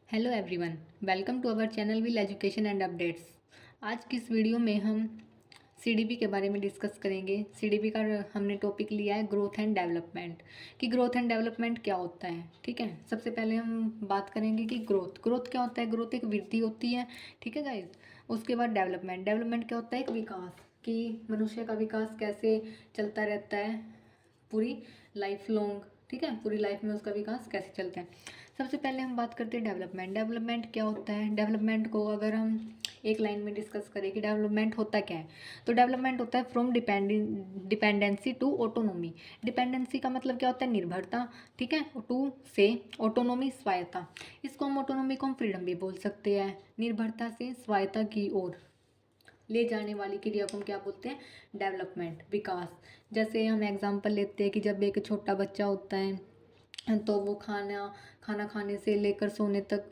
Hello everyone, welcome to our channel will education and updates. आज की इस video में हम सीडीपी के बारे में डिस्कस करेंगे। सीडीपी का हमने टॉपिक लिया है ग्रोथ एंड डेवलपमेंट, कि ग्रोथ एंड डेवलपमेंट क्या होता है। ठीक है, सबसे पहले हम बात करेंगे कि ग्रोथ क्या होता है। ग्रोथ एक वृद्धि होती है, ठीक है गाइज। उसके बाद डेवलपमेंट क्या होता है, एक विकास, कि मनुष्य का विकास कैसे चलता रहता है पूरी लाइफ लॉन्ग। ठीक है, पूरी लाइफ में उसका विकास कैसे चलता है। सबसे पहले हम बात करते हैं डेवलपमेंट क्या होता है। डेवलपमेंट को अगर हम एक लाइन में डिस्कस करें कि डेवलपमेंट होता क्या है, तो डेवलपमेंट होता है from dependency to autonomy. Dependency का मतलब क्या होता है, निर्भरता। ठीक है, टू से ऑटोनोमी, स्वायत्ता। इसको हम ऑटोनोमी को हम फ्रीडम भी बोल सकते हैं। निर्भरता से स्वायत्ता की ओर ले जाने वाली क्रिया को हम क्या बोलते हैं, डेवलपमेंट, विकास। जैसे हम एग्जांपल लेते हैं कि जब एक छोटा बच्चा होता है तो वो खाना खाना खाने से लेकर सोने तक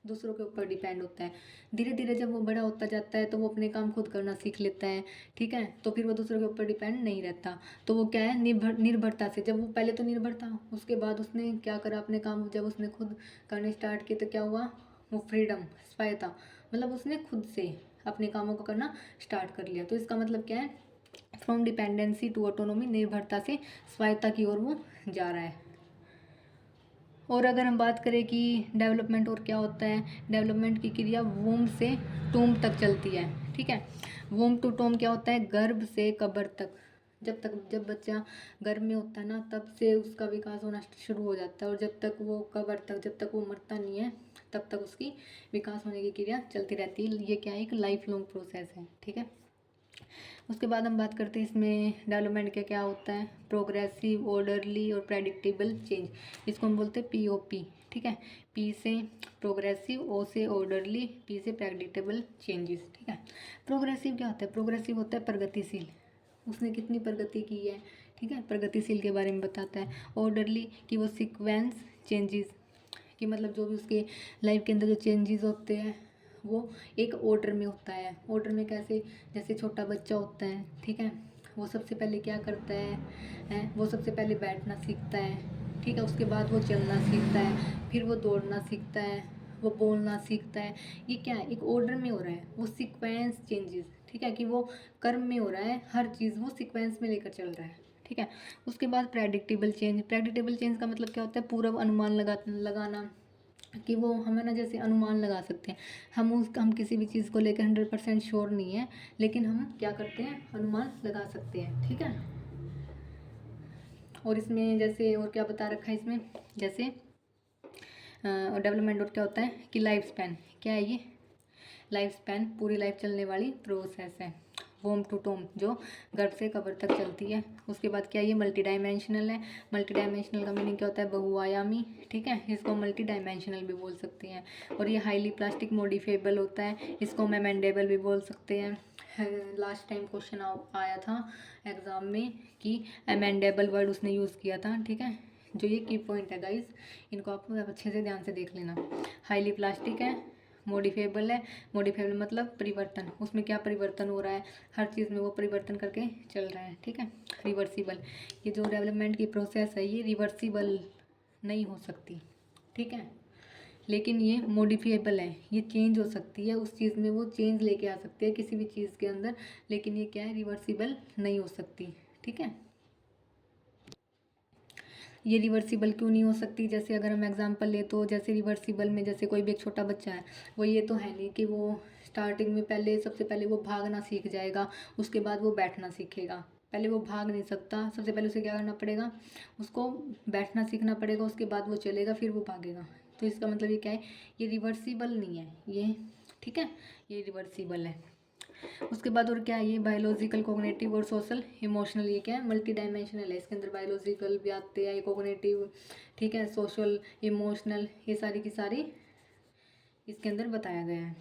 दूसरों के ऊपर डिपेंड होता है। धीरे धीरे जब वो बड़ा होता जाता है तो वो अपने काम खुद करना सीख लेता है। ठीक है, तो फिर वो दूसरों के ऊपर डिपेंड नहीं रहता। तो वो क्या है, निर्भरता से, जब वो पहले तो निर्भर था, उसके बाद उसने क्या करा, अपने काम जब उसने खुद करने स्टार्ट किए तो क्या हुआ, वो फ्रीडम, स्वायत्ता, मतलब उसने खुद से अपने कामों को करना स्टार्ट कर लिया। तो इसका मतलब क्या है, फ्रॉम डिपेंडेंसी टू ऑटोनोमी, निर्भरता से स्वायत्ता की ओर वो जा रहा है। और अगर हम बात करें कि डेवलपमेंट और क्या होता है, डेवलपमेंट की क्रिया वूम से टूम तक चलती है। ठीक है, वूम टू टूम क्या होता है, गर्भ से कब्र तक। जब बच्चा गर्भ में होता है ना, तब से उसका विकास होना शुरू हो जाता है, और जब तक वो कब्र तक, जब तक वो मरता नहीं है, तब तक उसकी विकास होने की क्रिया चलती रहती है। ये क्या है, एक लाइफ लॉन्ग प्रोसेस है। ठीक है, उसके बाद हम बात करते हैं इसमें डेवलपमेंट क्या क्या होता है। प्रोग्रेसिव, ऑर्डरली और प्रेडिक्टेबल चेंज, इसको हम बोलते हैं POP। ठीक है, P से प्रोग्रेसिव, O से ऑर्डरली, P से प्रेडिक्टेबल चेंजेस। ठीक है, प्रोग्रेसिव क्या होता है, प्रोग्रेसिव होता है प्रगतिशील, उसने कितनी प्रगति की है। ठीक है, प्रगतिशील के बारे में बताता है। ऑर्डरली कि वो सीक्वेंस चेंजेस, कि मतलब जो भी उसके लाइफ के अंदर जो चेंजेस होते हैं वो एक ऑर्डर में होता है। ऑर्डर में कैसे, जैसे छोटा बच्चा होता है, ठीक है, वो सबसे पहले क्या करता है, वो सबसे पहले बैठना सीखता है। ठीक है, उसके बाद वो चलना सीखता है, फिर वो दौड़ना सीखता है, वो बोलना सीखता है। ये क्या है, एक ऑर्डर में हो रहा है, वो सीक्वेंस चेंजेस। ठीक है, कि वो कर्म में हो रहा है, हर चीज़ वो सीक्वेंस में लेकर चल रहा है। ठीक है, उसके बाद प्रेडिक्टेबल चेंज का मतलब क्या होता है, पूर्व अनुमान लगाना, कि वो हमें ना जैसे अनुमान लगा सकते हैं। हम किसी भी चीज़ को लेकर 100% श्योर नहीं है, लेकिन हम क्या करते हैं, अनुमान लगा सकते हैं। ठीक है, और इसमें जैसे और क्या बता रखा है इसमें, जैसे डेवलपमेंट और क्या होता है कि लाइफ स्पैन क्या है, ये लाइफ स्पैन पूरी लाइफ चलने वाली प्रोसेस है। वोम टू टोम जो गर्भ से कब्र तक चलती है। उसके बाद क्या, ये मल्टी डायमेंशनल है। मल्टी डायमेंशनल का मीनिंग क्या होता है, बहुआयामी। ठीक है, इसको मल्टी डायमेंशनल भी बोल सकते हैं। और ये हाईली प्लास्टिक मॉडिफेबल होता है, इसको हम अमेंडेबल भी बोल सकते हैं। लास्ट टाइम क्वेश्चन आया था एग्ज़ाम में कि अमेंडेबल वर्ड उसने यूज़ किया था। ठीक है, जो ये की पॉइंट है गाइस, इनको आप अच्छे से ध्यान से देख लेना। हाईली प्लास्टिक है, मॉडिफेबल है। मॉडिफेबल मतलब परिवर्तन, उसमें क्या परिवर्तन हो रहा है, हर चीज़ में वो परिवर्तन करके चल रहा है। ठीक है, रिवर्सिबल, ये जो डेवलपमेंट की प्रोसेस है ये रिवर्सिबल नहीं हो सकती। ठीक है, लेकिन ये मॉडिफिएबल है, ये चेंज हो सकती है, उस चीज़ में वो चेंज लेके आ सकती है किसी भी चीज़ के अंदर, लेकिन ये क्या है, रिवर्सिबल नहीं हो सकती। ठीक है, ये रिवर्सिबल क्यों नहीं हो सकती, जैसे अगर हम एग्जांपल ले तो जैसे रिवर्सिबल में, जैसे कोई भी एक छोटा बच्चा है, वो ये तो है नहीं कि वो स्टार्टिंग में पहले सबसे पहले वो भागना सीख जाएगा, उसके बाद वो बैठना सीखेगा। पहले वो भाग नहीं सकता, सबसे पहले उसे क्या करना पड़ेगा, उसको बैठना सीखना पड़ेगा, उसके बाद वो चलेगा, फिर वो भागेगा। तो इसका मतलब ये क्या है, ये रिवर्सिबल नहीं है ये। ठीक है, ये रिवर्सिबल है। उसके बाद और क्या है, ये बायोलॉजिकल, कॉग्निटिव और सोशल इमोशनल, ये क्या है, मल्टी डायमेंशनल है। इसके अंदर बायोलॉजिकल भी आते हैं, कॉग्निटिव, ठीक है, सोशल, इमोशनल, ये सारी की सारी इसके अंदर बताया गया है।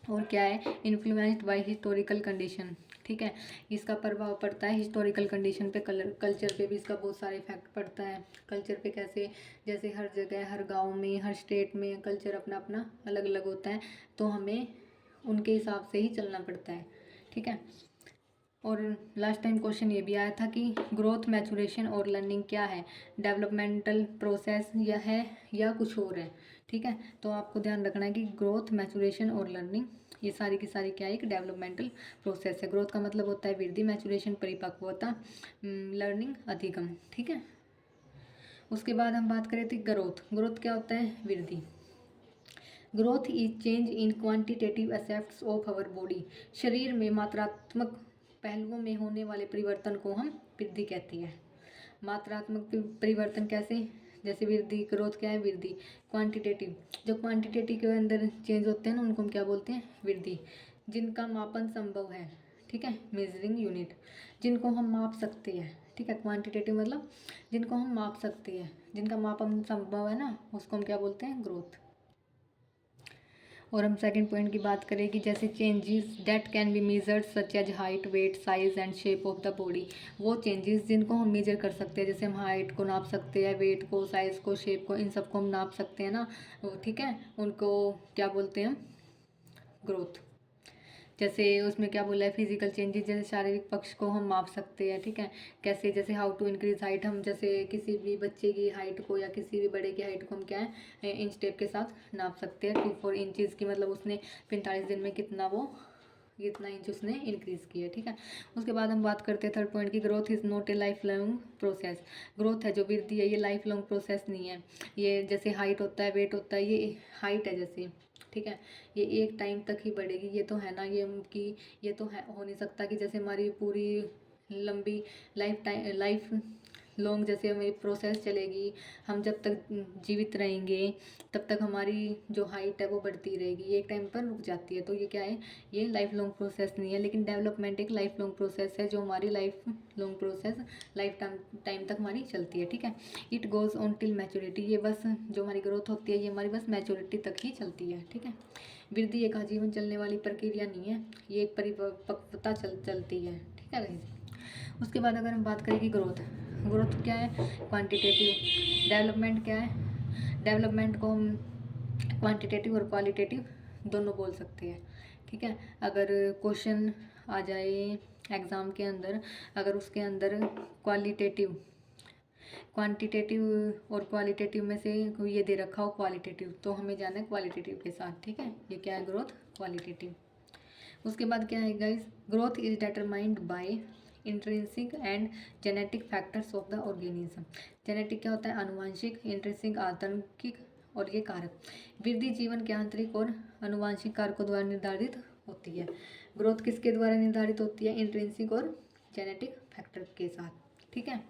और क्या है, इन्फ्लुएंस्ड बाय हिस्टोरिकल कंडीशन। ठीक है, इसका प्रभाव पड़ता है हिस्टोरिकल कंडीशन पे, कल्चर पे भी इसका बहुत सारे इफेक्ट पड़ता है। कल्चर पे कैसे, जैसे हर जगह, हर गांव में, हर स्टेट में कल्चर अपना अपना अलग अलग होता है, तो हमें उनके हिसाब से ही चलना पड़ता है। ठीक है, और लास्ट टाइम क्वेश्चन ये भी आया था कि ग्रोथ, मैचुरेशन और लर्निंग क्या है, डेवलपमेंटल प्रोसेस या है या कुछ और है। ठीक है, तो आपको ध्यान रखना है कि ग्रोथ, मैचुरेशन और लर्निंग ये सारी की सारी क्या है, एक डेवलपमेंटल प्रोसेस है। ग्रोथ का मतलब होता है वृद्धि, मैचुरेशन परिपक्वता, लर्निंग अधिगम। ठीक है, उसके बाद हम बात करें तो ग्रोथ, ग्रोथ क्या होता है, वृद्धि। Growth is change in quantitative aspects of our body. शरीर में मात्रात्मक पहलुओं में होने वाले परिवर्तन को हम वृद्धि कहते हैं। मात्रात्मक परिवर्तन कैसे, जैसे वृद्धि, ग्रोथ क्या है, वृद्धि। क्वांटिटेटिव, जो क्वांटिटेटिव के अंदर चेंज होते हैं ना उनको हम क्या बोलते हैं, वृद्धि। जिनका मापन संभव है, ठीक है, मेजरिंग यूनिट, जिनको हम माप सकते हैं। ठीक है, क्वांटिटेटिव मतलब जिनको हम माप सकते हैं, जिनका मापन संभव है ना, उसको हम क्या बोलते हैं, ग्रोथ। और हम सेकंड पॉइंट की बात करें कि जैसे changes that can be measured such as height, weight, size and shape of the body. वो चेंजेस जिनको हम मेजर कर सकते हैं, जैसे हम हाइट को नाप सकते हैं, वेट को, साइज़ को, शेप को, इन सबको हम नाप सकते हैं ना, ठीक है, उनको क्या बोलते हैं हम, ग्रोथ। जैसे उसमें क्या बोला है, फिजिकल चेंजेस, जैसे शारीरिक पक्ष को हम माप सकते हैं। ठीक है, कैसे, जैसे हाउ टू इंक्रीज हाइट, हम जैसे किसी भी बच्चे की हाइट को या किसी भी बड़े की हाइट को हम क्या है, इंच टेप के साथ नाप सकते हैं। 2-4 इंचज़ की, मतलब उसने 45 दिन में कितना इंच उसने इंक्रीज़ किया। ठीक है, उसके बाद हम बात करते हैं थर्ड पॉइंट की, growth is not a life long process. Growth है जो वृद्धि है, ये लाइफ लॉन्ग प्रोसेस नहीं है। ये जैसे हाइट होता है, वेट होता है, ये हाइट है जैसे, ठीक है, ये एक टाइम तक ही बढ़ेगी, ये तो है ना, ये तो है, हो नहीं सकता कि जैसे हमारी पूरी लंबी लाइफ लॉन्ग जैसे हमारी प्रोसेस चलेगी, हम जब तक जीवित रहेंगे तब तक हमारी जो हाइट है वो बढ़ती रहेगी, ये एक टाइम पर रुक जाती है। तो ये क्या है, ये लाइफ लॉन्ग प्रोसेस नहीं है। लेकिन डेवलपमेंट एक लाइफ लॉन्ग प्रोसेस है, जो हमारी life long process life time तक हमारी चलती है। ठीक है, it goes on till maturity, ये बस जो हमारी ग्रोथ होती है ये हमारी बस मैच्योरिटी तक ही चलती है। ठीक है, वृद्धि एक आजीवन चलने वाली प्रक्रिया नहीं है, ये एक परिपक्वता चलती है। ठीक है गाइस, उसके बाद अगर हम बात करें कि ग्रोथ, ग्रोथ क्या है, क्वांटिटेटिव। डेवलपमेंट क्या है, डेवलपमेंट को हम क्वांटिटेटिव और क्वालिटेटिव दोनों बोल सकते हैं। ठीक है, अगर क्वेश्चन आ जाए एग्ज़ाम के अंदर, अगर उसके अंदर क्वांटिटेटिव और क्वालिटेटिव में से कोई ये दे रखा हो क्वालिटेटिव, तो हमें जाना है क्वालिटेटिव के साथ। ठीक है, ये क्या है, ग्रोथ, क्वालिटेटिव। उसके बाद क्या है guys, growth is determined by intrinsic and genetic factors of the organism. Genetic क्या होता है, आनुवांशिक, इंट्रिंसिक आंतरिक, और ये कारक। वृद्धि जीवन के आंतरिक और आनुवांशिक कारकों द्वारा निर्धारित होती है। ग्रोथ किसके द्वारा निर्धारित होती है, इंट्रिंसिक और जेनेटिक फैक्टर के साथ। ठीक है,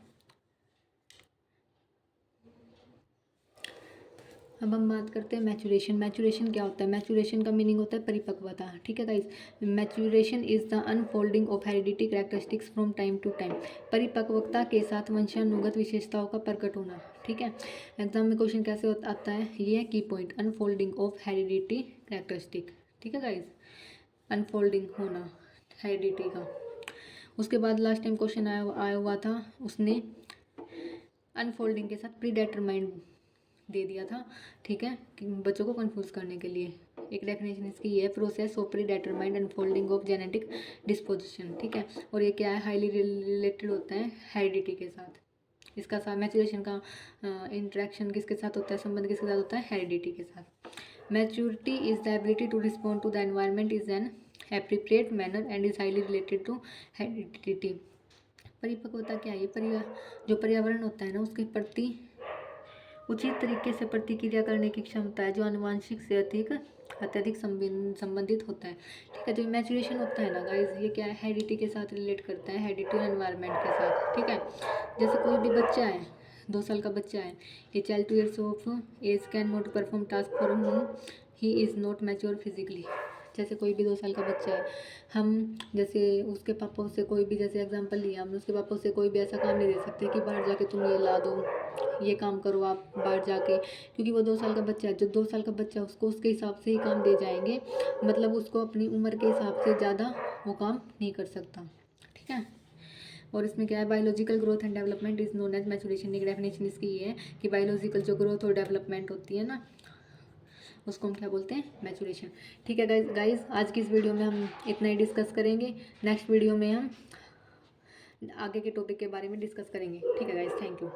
अब हम बात करते हैं मैचुरेशन। मैचुरेशन क्या होता है, मैचुरेशन का मीनिंग होता है परिपक्वता। ठीक है guys, maturation is the unfolding of heredity characteristics from time to time. परिपक्वता के साथ वंशानुगत विशेषताओं का प्रकट होना। ठीक है, एग्जाम में क्वेश्चन कैसे आता है, ये है की point, unfolding of heredity characteristic. ठीक है गाइस, अनफोल्डिंग होना हेरिडिटी का। उसके बाद लास्ट टाइम क्वेश्चन आया हुआ था, उसने अनफोल्डिंग के साथ प्रीडेटरमाइंड दे दिया था। ठीक है, कि बच्चों को कंफ्यूज करने के लिए। एक डेफिनेशन इसकी ये है, process of pre determined unfolding of genetic disposition. ठीक है, और ये क्या है, हाईली रिलेटेड होता है हेरिडिटी के साथ। इसका साथ मैचुरेशन का इंटरेक्शन किसके साथ होता है, संबंध किसके साथ होता है, हेरिडिटी के साथ। Maturity is the ability to respond to the environment is an appropriate manner and is highly related to heredity. परिपक्वता क्या है, जो पर्यावरण होता है ना उसके प्रति उचित तरीके से प्रतिक्रिया करने की क्षमता है, जो आनुवांशिक से अत्यधिक संबंधित होता है। ठीक है, जो मैचुरेशन होता है ना गाइज, ये क्या है, हेरिडिटी के साथ रिलेट करता है, हेरिडिटी और एनवायरनमेंट के साथ। ठीक है, जैसे कोई भी बच्चा है, 2 साल का बच्चा है, ये child 2 years of age can not perform task for home he is not mature physically. जैसे कोई भी 2 साल का बच्चा है, हम जैसे उसके पापा से कोई भी, जैसे एग्जांपल लिया हमने, उसके पापा से कोई भी ऐसा काम नहीं दे सकते कि बाहर जाके तुम ये ला दो, ये काम करो आप बाहर जाके, क्योंकि वो 2 साल का बच्चा है। जो 2 साल का बच्चा है उसको उसके हिसाब से ही काम दे जाएंगे, मतलब उसको अपनी उम्र के हिसाब से ज़्यादा वो काम नहीं कर सकता। ठीक है, और इसमें क्या है, biological growth and development is known as maturation. एक डेफिनेशन इसकी ये है कि बायोलॉजिकल जो ग्रोथ और डेवलपमेंट होती है ना, उसको हम क्या बोलते हैं, मैचुरेशन। ठीक है गाइज, आज की इस वीडियो में हम इतना ही डिस्कस करेंगे। नेक्स्ट वीडियो में हम आगे के टॉपिक के बारे में डिस्कस करेंगे। ठीक है गाइस, थैंक यू।